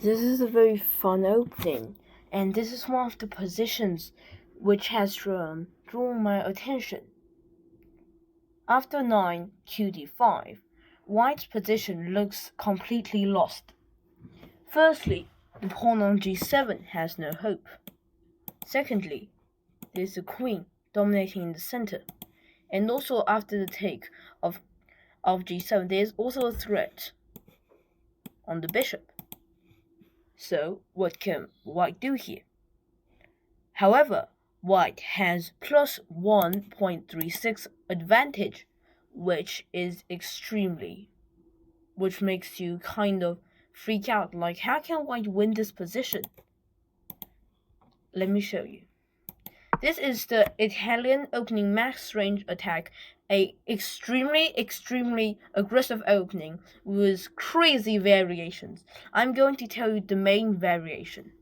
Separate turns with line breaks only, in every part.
This is a very fun opening, and this is one of the positions which has drawn my attention. After 9 qd5, white's position looks completely lost. Firstly, the pawn on g7 has no hope. Secondly, there's the queen dominating in the center, and also after the take of g7, there's also a threat on the bishop. So what can white do here? However, white has plus 1.36 advantage, which makes you kind of freak out, like how can white win this position? Let me show you. This is the Italian opening max range attack, a extremely aggressive opening with crazy variations. I'm going to tell you the main variation.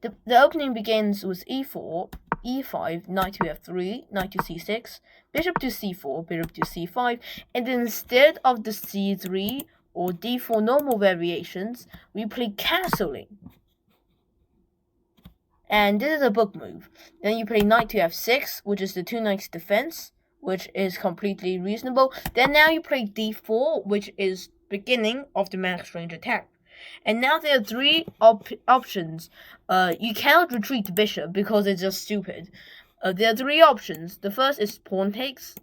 The opening begins with e4, e5, knight to f3, knight to c6, bishop to c4, bishop to c5, and instead of the c3 or d4 normal variations, we play castling. And this is a book move. Then you play knight to f6, which is the two knights defense, which is completely reasonable. Then now you play d4, which is beginning of the max range attack. And now there are three options. You cannot retreat the bishop because it's just stupid. There are three options. The first is pawn takes,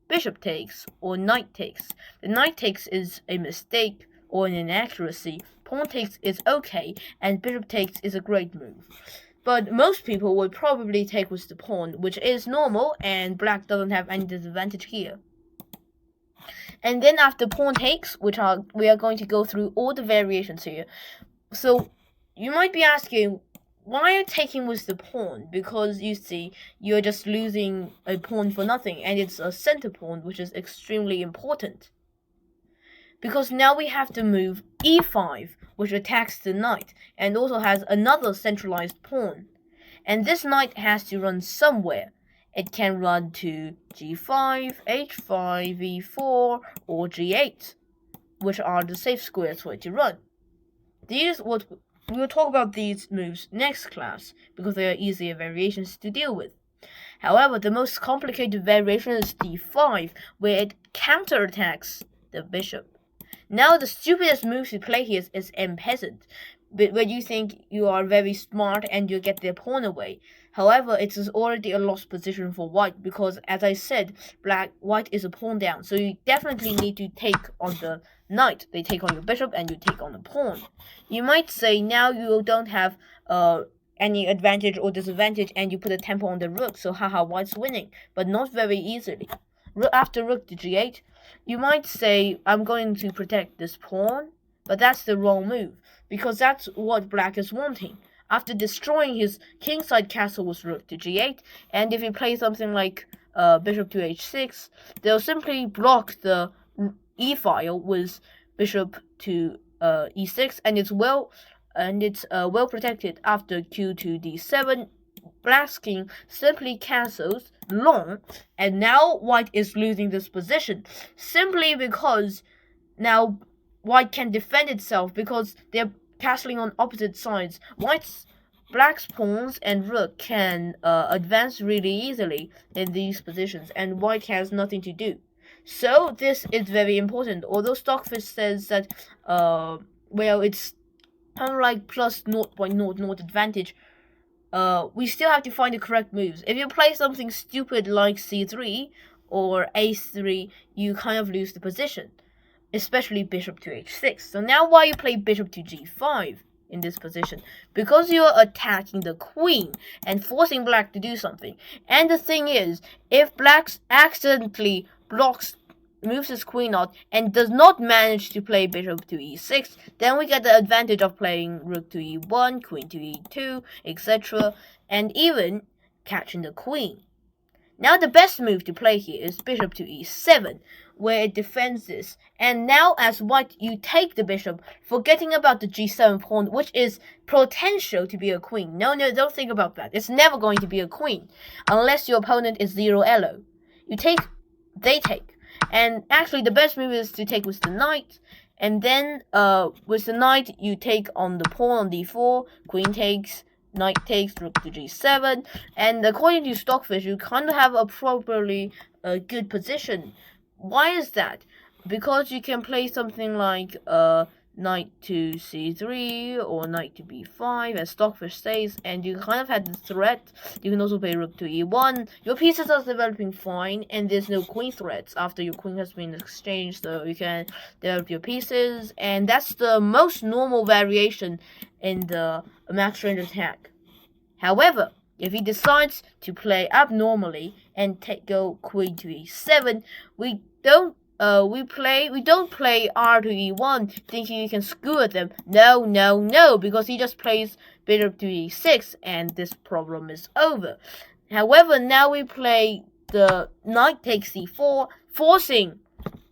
bishop takes, or knight takes. The knight takes is a mistake or an inaccuracy. Pawn takes is okay, and bishop takes is a great move. But most people would probably take with the pawn, which is normal, and black doesn't have any disadvantage here. And then after pawn takes, we are going to go through all the variations here. So you might be asking, why are you taking with the pawn? Because you see, you're just losing a pawn for nothing, and it's a center pawn, which is extremely important. Because now we have to move e5, which attacks the knight, and also has another centralized pawn. And this knight has to run somewhere. It can run to g5, h5, e4, or g8, which are the safe squares for it to run. We will talk about these moves next class, because they are easier variations to deal with. However, the most complicated variation is d5, where it counterattacks the bishop. Now the stupidest move to play here is M-Peasant, where you think you are very smart and you get their pawn away. However, it is already a lost position for white because, as I said, white is a pawn down. So you definitely need to take on the knight. They take on your bishop and you take on the pawn. You might say now you don't have any advantage or disadvantage and you put a tempo on the rook, so haha, white's winning, but not very easily. After rook to g8, you might say, I'm going to protect this pawn, but that's the wrong move, because that's what black is wanting. After destroying his kingside castle with rook to g8, and if you play something like bishop to h6, they'll simply block the e-file with bishop to e6, and it's well protected. After q to d7, black's king simply castles long, and now white is losing this position simply because now white can defend itself because they're castling on opposite sides. Black's pawns and rook can advance really easily in these positions, and white has nothing to do. So this is very important. Although Stockfish says that it's unlike plus 0.00 advantage, we still have to find the correct moves. If you play something stupid like c3 or a3, you kind of lose the position, especially bishop to h6. So now why you play bishop to g5 in this position? Because you're attacking the queen and forcing black to do something. And the thing is, if black accidentally moves his queen out and does not manage to play bishop to e6, then we get the advantage of playing rook to e1, queen to e2, etc., and even catching the queen. Now the best move to play here is bishop to e7, where it defends this. And now as white, you take the bishop, forgetting about the g7 pawn, which is potential to be a queen. No, don't think about that. It's never going to be a queen, unless your opponent is 0 elo. You take, they take. And actually the best move is to take with the knight, And then with the knight, you take on the pawn on d4, queen takes, knight takes, rook to g7, and according to Stockfish, you kind of have a properly good position. Why is that? Because you can play something like knight to c3 or knight to b5, as Stockfish says, and you kind of had the threat. You can also play rook to e1. Your pieces are developing fine, and there's no queen threats after your queen has been exchanged, so you can develop your pieces, and that's the most normal variation in the max range attack. However, if he decides to play abnormally and go queen to e7, we don't play r to e1 thinking you can skewer them. No, because he just plays bishop to e6 and this problem is over. However, now we play the knight takes c4, forcing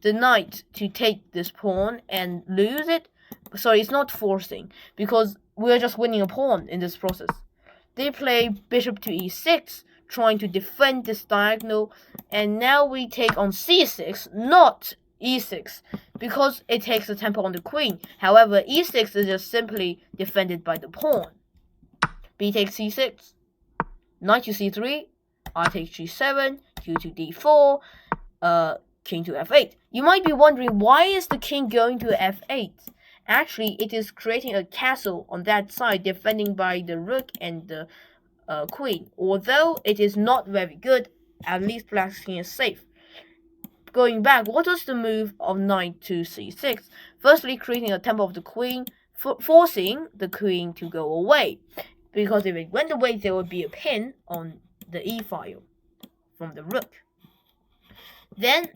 the knight to take this pawn and lose it. Sorry, it's not forcing, because we're just winning a pawn in this process. They play bishop to e6, trying to defend this diagonal, and now we take on c6, not e6, because it takes the tempo on the queen. However, e6 is just simply defended by the pawn. B takes c6, knight to c3, I takes g7, q to d4, king to f8. You might be wondering, why is the king going to f8? Actually, it is creating a castle on that side, defending by the rook and the queen. Although it is not very good, at least black's king is safe. Going back, what was the move of knight to c6? Firstly, creating a tempo of the queen, forcing the queen to go away. Because if it went away, there would be a pin on the e file from the rook. Then,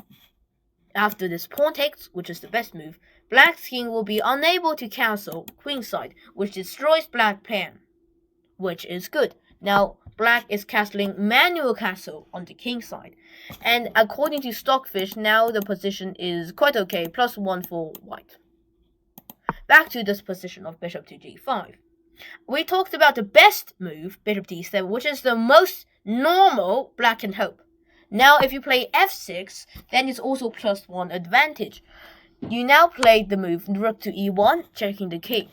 after this pawn takes, which is the best move, black's king will be unable to castle queenside, which destroys black plan, which is good. Now, black is castling manual castle on the king side. And according to Stockfish, now the position is quite okay, +1 for white. Back to this position of bishop to g5. We talked about the best move, bishop to e7, which is the most normal black can hope. Now, if you play f6, then it's also +1 advantage. You now play the move rook to e1, checking the king.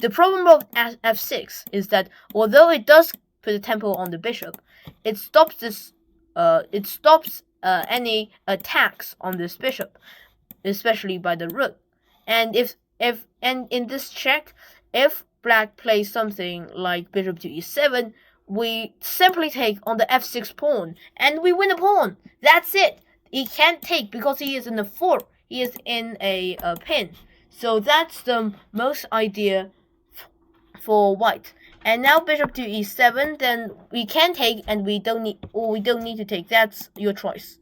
The problem of f6 is that although it does put a tempo on the bishop, it stops any attacks on this bishop, especially by the rook. And in this check, if black plays something like bishop to e7, we simply take on the f6 pawn, and we win a pawn. That's it. He can't take because he is in the fort. He is in a pin. So that's the most idea for white. And now bishop to e7, then we can take, and we don't need to take. That's your choice.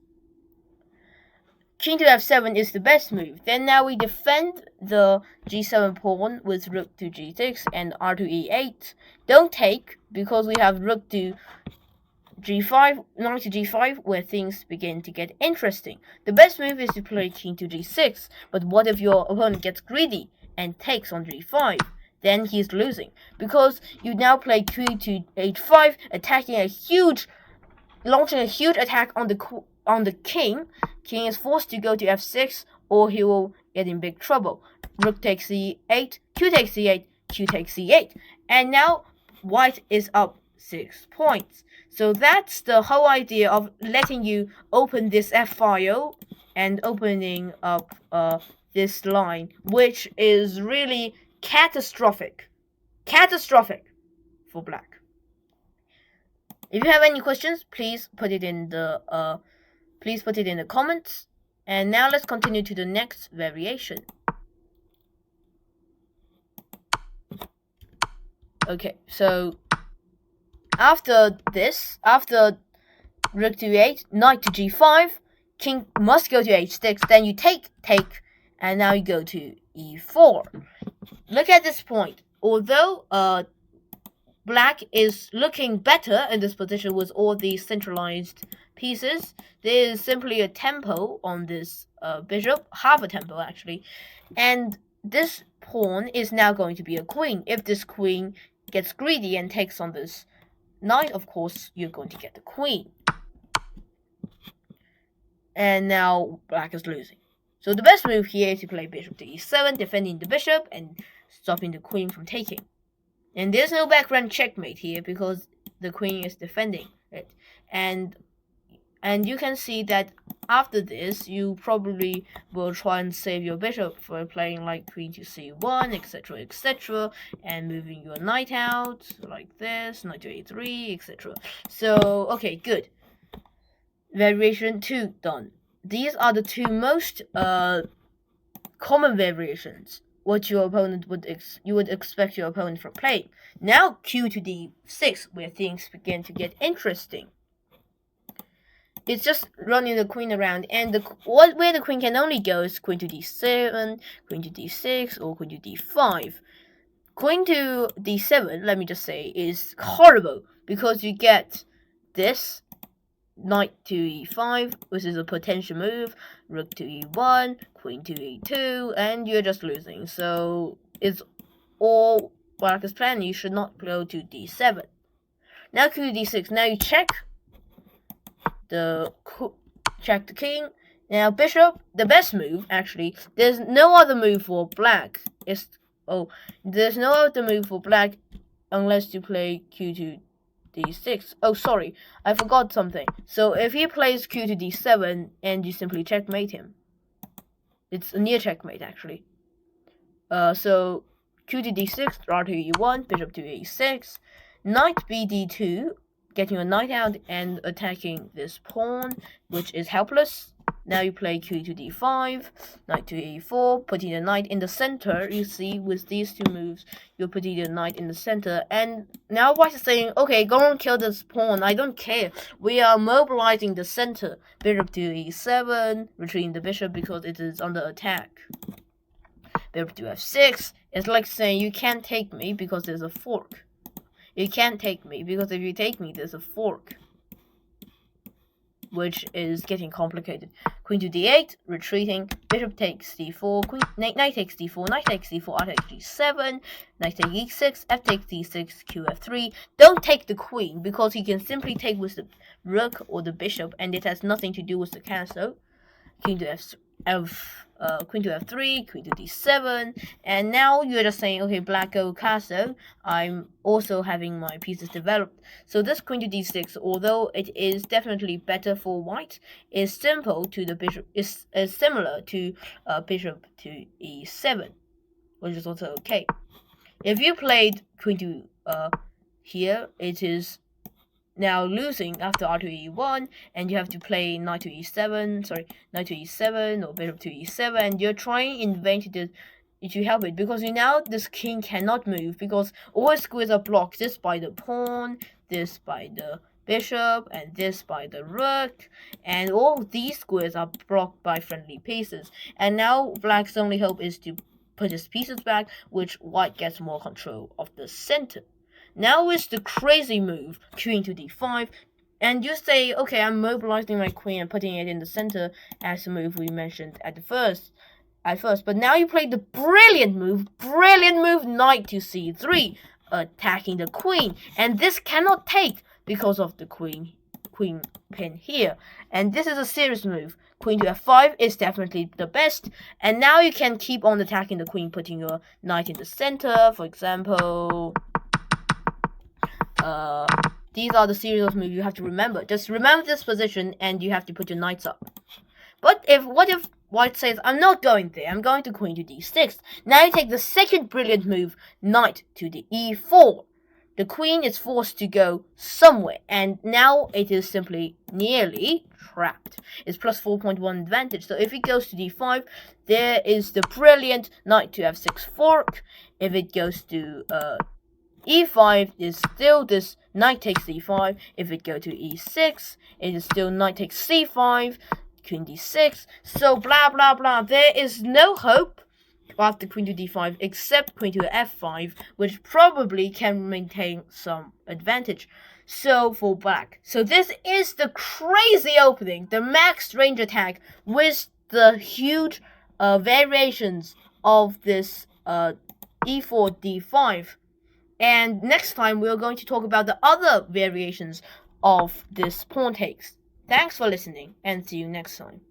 King to f7 is the best move. Then now we defend the g7 pawn with rook to g6 and r to e8. Don't take, because we have rook to g5, knight to g5, where things begin to get interesting. The best move is to play king to g6, but what if your opponent gets greedy and takes on g5? Then he's losing, because you now play q to h5, launching a huge attack on the king. King is forced to go to f6, or he will get in big trouble. Rook takes c8, q takes c8, q takes c8, and now white is up 6 points. So that's the whole idea of letting you open this f file and opening up this line, which is really catastrophic for black. If you have any questions, please put it in the comments. And now let's continue to the next variation. Okay, so after rook to e8, knight to g5, king must go to h6, then you take, and now you go to e4. Look at this point. Although black is looking better in this position with all these centralized pieces, there is simply a tempo on this bishop, half a tempo actually, and this pawn is now going to be a queen. If this queen gets greedy and takes on this knight, of course, you're going to get the queen. And now black is losing. So the best move here is to play bishop to e7, defending the bishop and stopping the queen from taking. And there's no background checkmate here because the queen is defending it. And you can see that after this, you probably will try and save your bishop for playing like queen to c1, etc, etc, and moving your knight out like this, knight to a3, etc. So, okay, good. Variation 2 done. These are the two most common variations what your opponent you would expect your opponent from playing. Now q to d6, where things begin to get interesting. It's just running the queen around, and where the queen can only go is queen to d7, queen to d6, or queen to d5. Queen to d7, let me just say, is horrible because you get this knight to e5, which is a potential move, rook to e1, queen to e2, and you're just losing. So it's all black is planning. You should not go to d7. Now q to d6. Now you check the king. Now bishop, the best move actually. There's no other move for black. There's no other move for black unless you play q to d6. Oh, sorry, I forgot something. So if he plays q to d7 and you simply checkmate him, it's a near checkmate actually. So q to d6, r to e1, bishop to e6, knight bd2, getting a knight out and attacking this pawn, which is helpless. Now you play q to d5, knight to e4, putting the knight in the center. You see, with these two moves, you're putting the knight in the center. And now white is saying, okay, go and kill this pawn. I don't care. We are mobilizing the center. Bishop to e7, retreating the bishop because it is under attack. Bishop to f6. It's like saying, you can't take me because there's a fork. You can't take me because if you take me, there's a fork, which is getting complicated. Queen to d8, retreating, bishop takes d4, knight takes d4, knight takes d4, r takes g7, knight takes e6, f takes d6, q f3. Don't take the queen because he can simply take with the rook or the bishop, and it has nothing to do with the castle. Queen to queen to f3, queen to d7, and now you're just saying, okay, black go castle. I'm also having my pieces developed. So this queen to d6, although it is definitely better for white, is simple to the bishop. Is similar to bishop to e7, which is also okay. If you played queen to here, it is now losing after r to e1, and you have to play knight to e7, or bishop to e7, and you're trying in vain to help it, because now this king cannot move, because all squares are blocked, this by the pawn, this by the bishop, and this by the rook, and all these squares are blocked by friendly pieces. And now black's only hope is to put his pieces back, which white gets more control of the center. Now is the crazy move, queen to d5, and you say, okay, I'm mobilizing my queen and putting it in the center as the move we mentioned at first. But now you play the brilliant move, knight to c3, attacking the queen, and this cannot take because of the queen pin here, and this is a serious move. Queen to f5 is definitely the best, and now you can keep on attacking the queen, putting your knight in the center, for example. These are the series of moves you have to remember. Just remember this position, and you have to put your knights up. But what if white says, I'm not going there, I'm going to queen to d6. Now you take the second brilliant move, knight to the e4. The queen is forced to go somewhere, and now it is simply nearly trapped. It's plus 4.1 advantage. So if it goes to d5, there is the brilliant knight to f6 fork. If it goes to e5, is still this knight takes d5. If it go to e6, it is still knight takes c5, queen d6. So blah blah blah. There is no hope after queen to d5 except queen to f5, which probably can maintain some advantage. So for black, so this is the crazy opening, the max range attack with the huge variations of this e4 d5. And next time, we're going to talk about the other variations of this pawn takes. Thanks for listening, and see you next time.